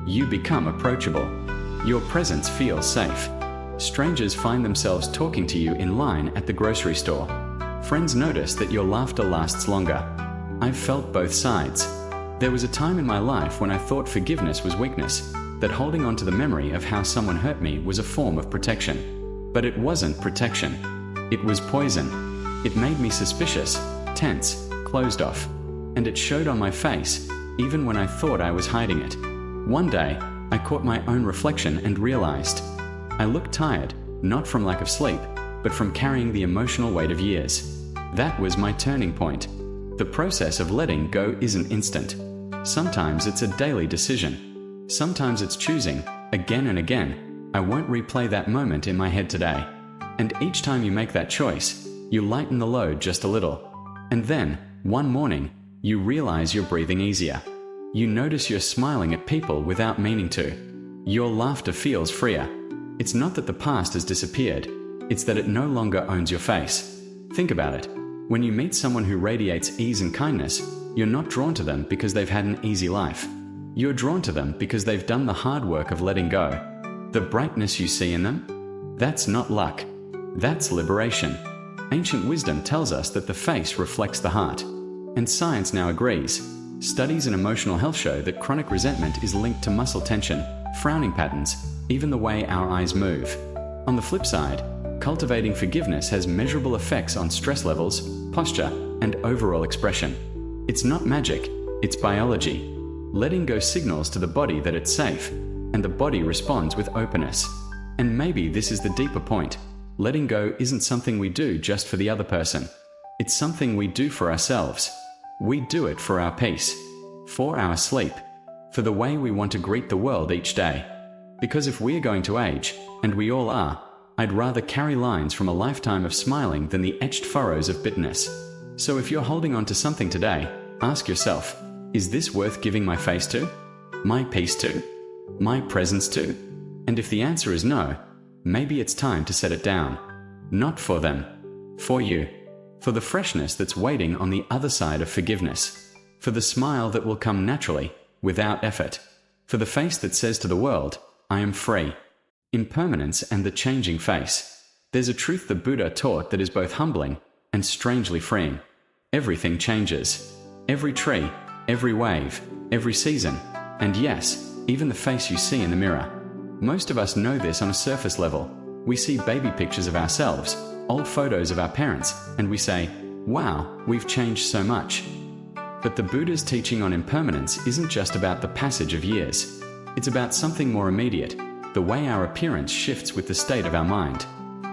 you become approachable. Your presence feels safe. Strangers find themselves talking to you in line at the grocery store. Friends notice that your laughter lasts longer. I've felt both sides. There was a time in my life when I thought forgiveness was weakness, that holding on to the memory of how someone hurt me was a form of protection. But it wasn't protection. It was poison. It made me suspicious, tense, closed off. And it showed on my face, even when I thought I was hiding it. One day, I caught my own reflection and realized I looked tired, not from lack of sleep, but from carrying the emotional weight of years. That was my turning point. The process of letting go isn't instant. Sometimes it's a daily decision. Sometimes it's choosing, again and again, I won't replay that moment in my head today. And each time you make that choice, you lighten the load just a little. And then, one morning, you realize you're breathing easier. You notice you're smiling at people without meaning to. Your laughter feels freer. It's not that the past has disappeared, it's that it no longer owns your face. Think about it. When you meet someone who radiates ease and kindness, you're not drawn to them because they've had an easy life. You're drawn to them because they've done the hard work of letting go. The brightness you see in them? That's not luck. That's liberation. Ancient wisdom tells us that the face reflects the heart. And science now agrees. Studies in emotional health show that chronic resentment is linked to muscle tension, frowning patterns, even the way our eyes move. On the flip side, cultivating forgiveness has measurable effects on stress levels, posture, and overall expression. It's not magic, it's biology. Letting go signals to the body that it's safe, and the body responds with openness. And maybe this is the deeper point. Letting go isn't something we do just for the other person. It's something we do for ourselves. We do it for our peace, for our sleep, for the way we want to greet the world each day. Because if we're going to age, and we all are, I'd rather carry lines from a lifetime of smiling than the etched furrows of bitterness. So if you're holding on to something today, ask yourself, is this worth giving my face to? My peace to? My presence to? And if the answer is no, maybe it's time to set it down. Not for them, for you. For the freshness that's waiting on the other side of forgiveness. For the smile that will come naturally, without effort. For the face that says to the world, I am free. Impermanence and the changing face. There's a truth the Buddha taught that is both humbling and strangely freeing. Everything changes. Every tree, every wave, every season, and yes, even the face you see in the mirror. Most of us know this on a surface level. We see baby pictures of ourselves, old photos of our parents, and we say, wow, we've changed so much. But the Buddha's teaching on impermanence isn't just about the passage of years. It's about something more immediate, the way our appearance shifts with the state of our mind.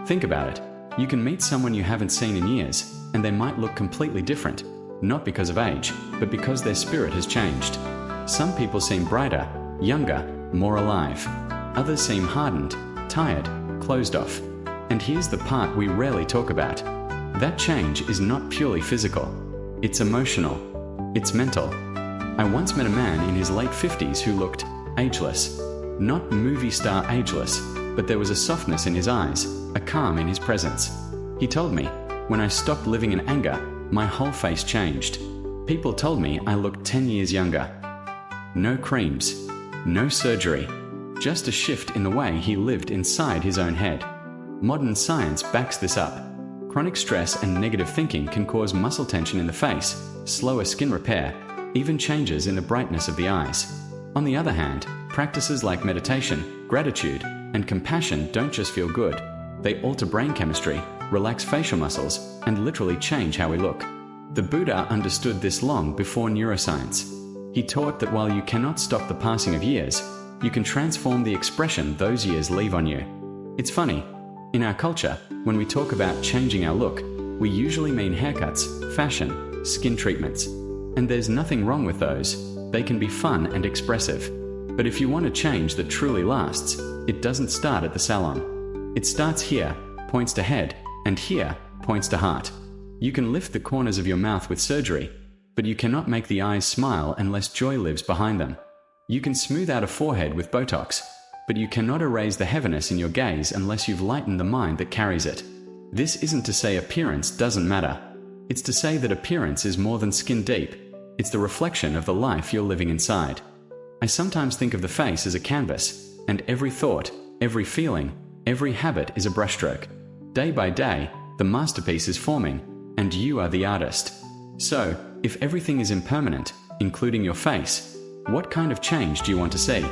Think about it. You can meet someone you haven't seen in years, and they might look completely different, not because of age, but because their spirit has changed. Some people seem brighter, younger, more alive. Others seem hardened, tired, closed off. And here's the part we rarely talk about. That change is not purely physical. It's emotional. It's mental. I once met a man in his late 50s who looked ageless. Not movie star ageless, but there was a softness in his eyes, a calm in his presence. He told me, when I stopped living in anger, my whole face changed. People told me I looked 10 years younger. No creams, no surgery, just a shift in the way he lived inside his own head. Modern science backs this up. Chronic stress and negative thinking can cause muscle tension in the face, slower skin repair, even changes in the brightness of the eyes. On the other hand, practices like meditation, gratitude, and compassion don't just feel good. They alter brain chemistry, relax facial muscles, and literally change how we look. The Buddha understood this long before neuroscience. He taught that while you cannot stop the passing of years, you can transform the expression those years leave on you. It's funny. In our culture, when we talk about changing our look, we usually mean haircuts, fashion, skin treatments. And there's nothing wrong with those. They can be fun and expressive. But if you want a change that truly lasts, it doesn't start at the salon. It starts here, points to head, and here, points to heart. You can lift the corners of your mouth with surgery, but you cannot make the eyes smile unless joy lives behind them. You can smooth out a forehead with Botox, but you cannot erase the heaviness in your gaze unless you've lightened the mind that carries it. This isn't to say appearance doesn't matter. It's to say that appearance is more than skin deep. It's the reflection of the life you're living inside. I sometimes think of the face as a canvas, and every thought, every feeling, every habit is a brushstroke. Day by day, the masterpiece is forming, and you are the artist. So, if everything is impermanent, including your face, what kind of change do you want to see?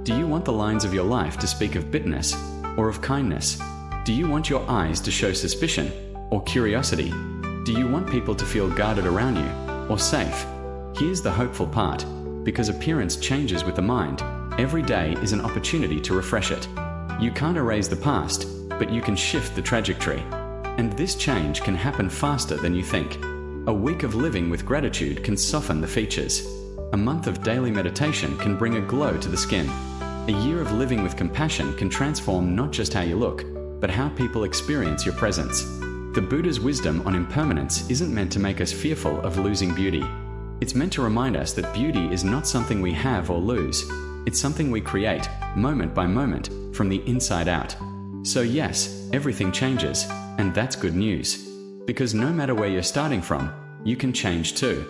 Do you want the lines of your life to speak of bitterness or of kindness? Do you want your eyes to show suspicion or curiosity? Do you want people to feel guarded around you or safe? Here's the hopeful part. Because appearance changes with the mind, every day is an opportunity to refresh it. You can't erase the past, but you can shift the trajectory. And this change can happen faster than you think. A week of living with gratitude can soften the features. A month of daily meditation can bring a glow to the skin. A year of living with compassion can transform not just how you look, but how people experience your presence. The Buddha's wisdom on impermanence isn't meant to make us fearful of losing beauty. It's meant to remind us that beauty is not something we have or lose. It's something we create, moment by moment, from the inside out. So yes, everything changes, and that's good news. Because no matter where you're starting from, you can change too.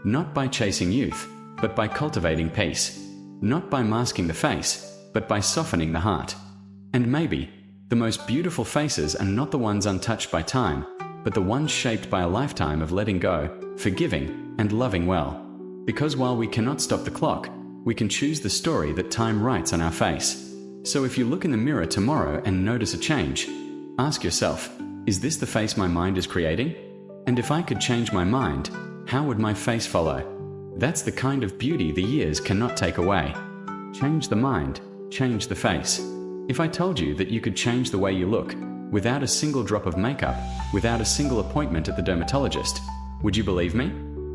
Not by chasing youth, but by cultivating peace. Not by masking the face, but by softening the heart. And maybe, the most beautiful faces are not the ones untouched by time, but the ones shaped by a lifetime of letting go, forgiving, and loving well. Because while we cannot stop the clock, we can choose the story that time writes on our face. So if you look in the mirror tomorrow and notice a change, ask yourself, is this the face my mind is creating? And if I could change my mind, how would my face follow? That's the kind of beauty the years cannot take away. Change the mind, change the face. If I told you that you could change the way you look, without a single drop of makeup, without a single appointment at the dermatologist, would you believe me?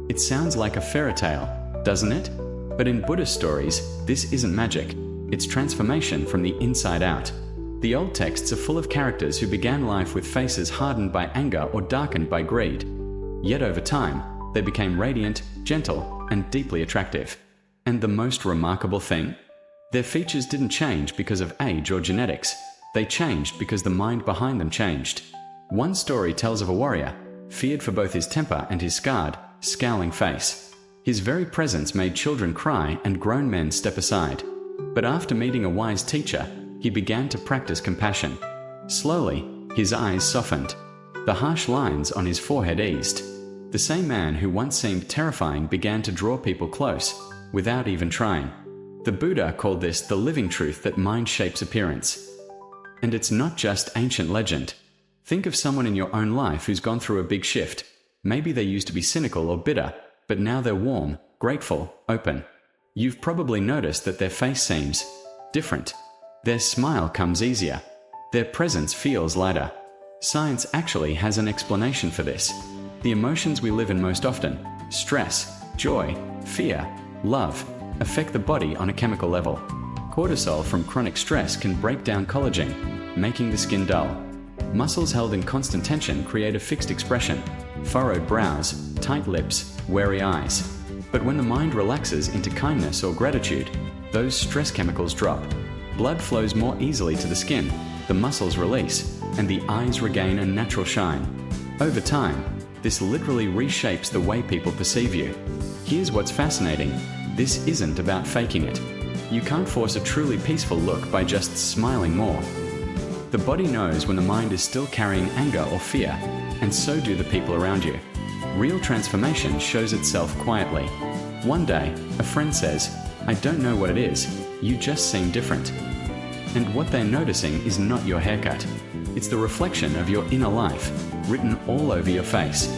It sounds like a fairy tale, doesn't it? But in Buddhist stories, this isn't magic. It's transformation from the inside out. The old texts are full of characters who began life with faces hardened by anger or darkened by greed. Yet over time, they became radiant, gentle, and deeply attractive. And the most remarkable thing? Their features didn't change because of age or genetics. They changed because the mind behind them changed. One story tells of a warrior, feared for both his temper and his scarred, scowling face. His very presence made children cry and grown men step aside. But after meeting a wise teacher, he began to practice compassion. Slowly, his eyes softened. The harsh lines on his forehead eased. The same man who once seemed terrifying began to draw people close, without even trying. The Buddha called this the living truth that mind shapes appearance. And it's not just ancient legend. Think of someone in your own life who's gone through a big shift. Maybe they used to be cynical or bitter, but now they're warm, grateful, open. You've probably noticed that their face seems different. Their smile comes easier. Their presence feels lighter. Science actually has an explanation for this. The emotions we live in most often, stress, joy, fear, love, affect the body on a chemical level. Cortisol from chronic stress can break down collagen, making the skin dull. Muscles held in constant tension create a fixed expression, furrowed brows, tight lips, wary eyes. But when the mind relaxes into kindness or gratitude, those stress chemicals drop. Blood flows more easily to the skin, the muscles release, and the eyes regain a natural shine. Over time, this literally reshapes the way people perceive you. Here's what's fascinating. This isn't about faking it. You can't force a truly peaceful look by just smiling more. The body knows when the mind is still carrying anger or fear, and so do the people around you. Real transformation shows itself quietly. One day, a friend says, "I don't know what it is, you just seem different." And what they're noticing is not your haircut. It's the reflection of your inner life, written all over your face.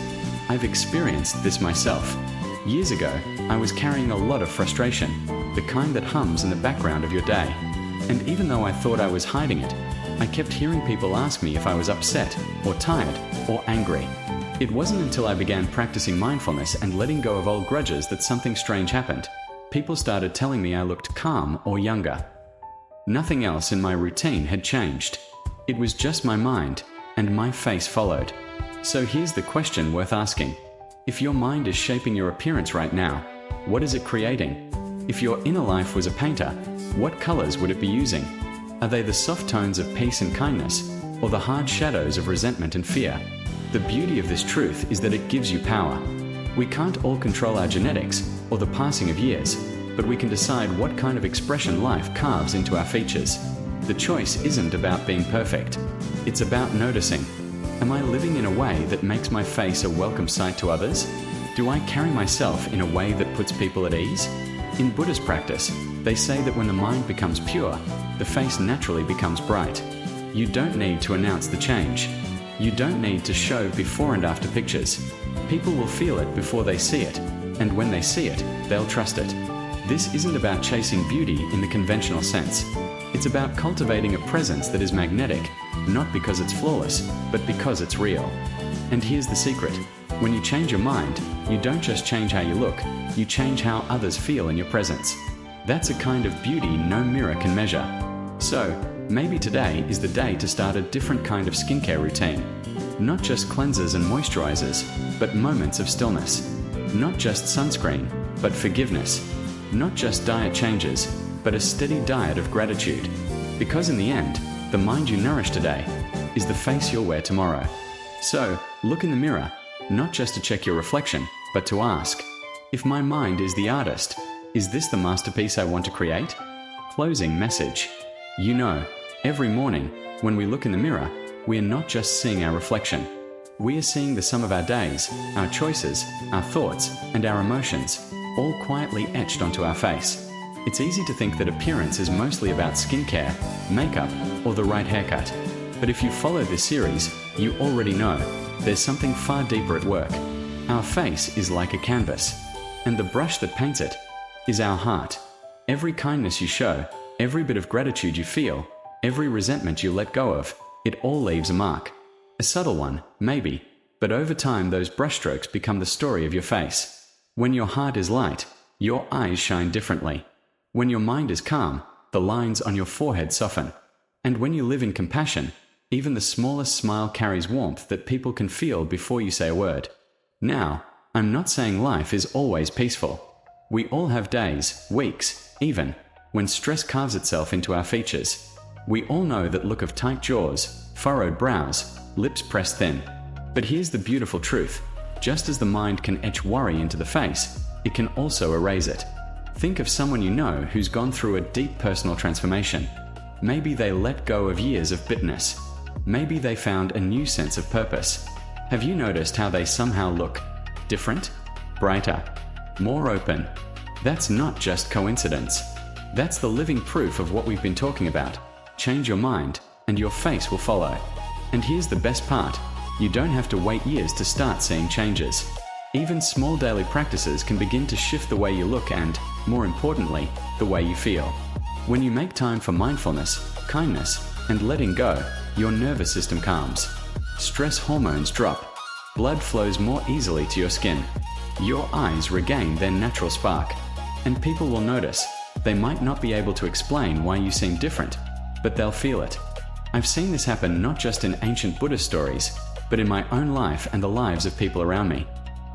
I've experienced this myself. Years ago, I was carrying a lot of frustration, the kind that hums in the background of your day. And even though I thought I was hiding it, I kept hearing people ask me if I was upset, or tired, or angry. It wasn't until I began practicing mindfulness and letting go of old grudges that something strange happened. people started telling me I looked calm or younger. Nothing else in my routine had changed. It was just my mind, and my face followed. So here's the question worth asking. If your mind is shaping your appearance right now, what is it creating? If your inner life was a painter, what colors would it be using? Are they the soft tones of peace and kindness, or the hard shadows of resentment and fear? The beauty of this truth is that it gives you power. We can't all control our genetics or the passing of years, but we can decide what kind of expression life carves into our features. The choice isn't about being perfect. It's about noticing. Am I living in a way that makes my face a welcome sight to others? Do I carry myself in a way that puts people at ease? In Buddhist practice, they say that when the mind becomes pure, the face naturally becomes bright. You don't need to announce the change. You don't need to show before and after pictures. People will feel it before they see it, and when they see it, they'll trust it. This isn't about chasing beauty in the conventional sense. It's about cultivating a presence that is magnetic, not because it's flawless, but because it's real. And here's the secret. When you change your mind, you don't just change how you look, you change how others feel in your presence. That's a kind of beauty no mirror can measure. So, maybe today is the day to start a different kind of skincare routine. Not just cleansers and moisturizers, but moments of stillness. Not just sunscreen, but forgiveness. Not just diet changes, but a steady diet of gratitude. Because in the end, the mind you nourish today is the face you'll wear tomorrow. So, look in the mirror, not just to check your reflection, but to ask, if my mind is the artist, is this the masterpiece I want to create? Closing message. You know, every morning, when we look in the mirror, we are not just seeing our reflection. We are seeing the sum of our days, our choices, our thoughts, and our emotions, all quietly etched onto our face. It's easy to think that appearance is mostly about skincare, makeup, or the right haircut. But if you follow this series, you already know there's something far deeper at work. Our face is like a canvas, and the brush that paints it is our heart. Every kindness you show, every bit of gratitude you feel, every resentment you let go of, it all leaves a mark. A subtle one, maybe, but over time those brushstrokes become the story of your face. When your heart is light, your eyes shine differently. When your mind is calm, the lines on your forehead soften. And when you live in compassion, even the smallest smile carries warmth that people can feel before you say a word. Now, I'm not saying life is always peaceful. We all have days, weeks, even, when stress carves itself into our features. We all know that look of tight jaws, furrowed brows, lips pressed thin. But here's the beautiful truth. Just as the mind can etch worry into the face, it can also erase it. Think of someone you know who's gone through a deep personal transformation. Maybe they let go of years of bitterness. Maybe they found a new sense of purpose. Have you noticed how they somehow look different, brighter, more open? That's not just coincidence. That's the living proof of what we've been talking about. Change your mind, and your face will follow. And here's the best part. You don't have to wait years to start seeing changes. Even small daily practices can begin to shift the way you look and, more importantly, the way you feel. When you make time for mindfulness, kindness, and letting go, your nervous system calms. Stress hormones drop. Blood flows more easily to your skin. Your eyes regain their natural spark. And people will notice. They might not be able to explain why you seem different, but they'll feel it. I've seen this happen not just in ancient Buddhist stories, but in my own life and the lives of people around me.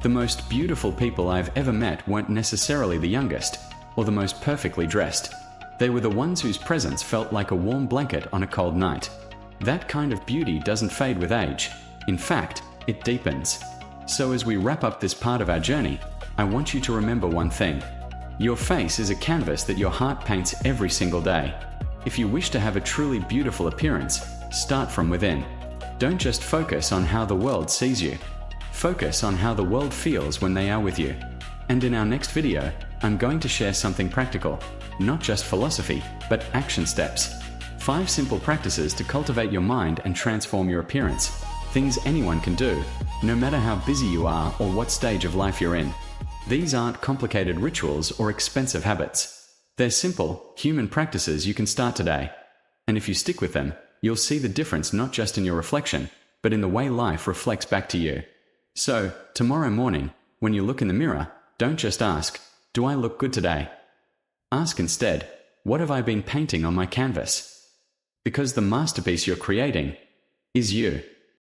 The most beautiful people I've ever met weren't necessarily the youngest, or the most perfectly dressed. They were the ones whose presence felt like a warm blanket on a cold night. That kind of beauty doesn't fade with age. In fact, it deepens. So as we wrap up this part of our journey, I want you to remember one thing. Your face is a canvas that your heart paints every single day. If you wish to have a truly beautiful appearance, start from within. Don't just focus on how the world sees you. Focus on how the world feels when they are with you. And in our next video, I'm going to share something practical, not just philosophy, but action steps. 5 simple practices to cultivate your mind and transform your appearance. Things anyone can do, no matter how busy you are or what stage of life you're in. These aren't complicated rituals or expensive habits. They're simple, human practices you can start today. And if you stick with them, you'll see the difference not just in your reflection, but in the way life reflects back to you. So, tomorrow morning, when you look in the mirror, don't just ask, "Do I look good today?" Ask instead, what have I been painting on my canvas? Because the masterpiece you're creating is you.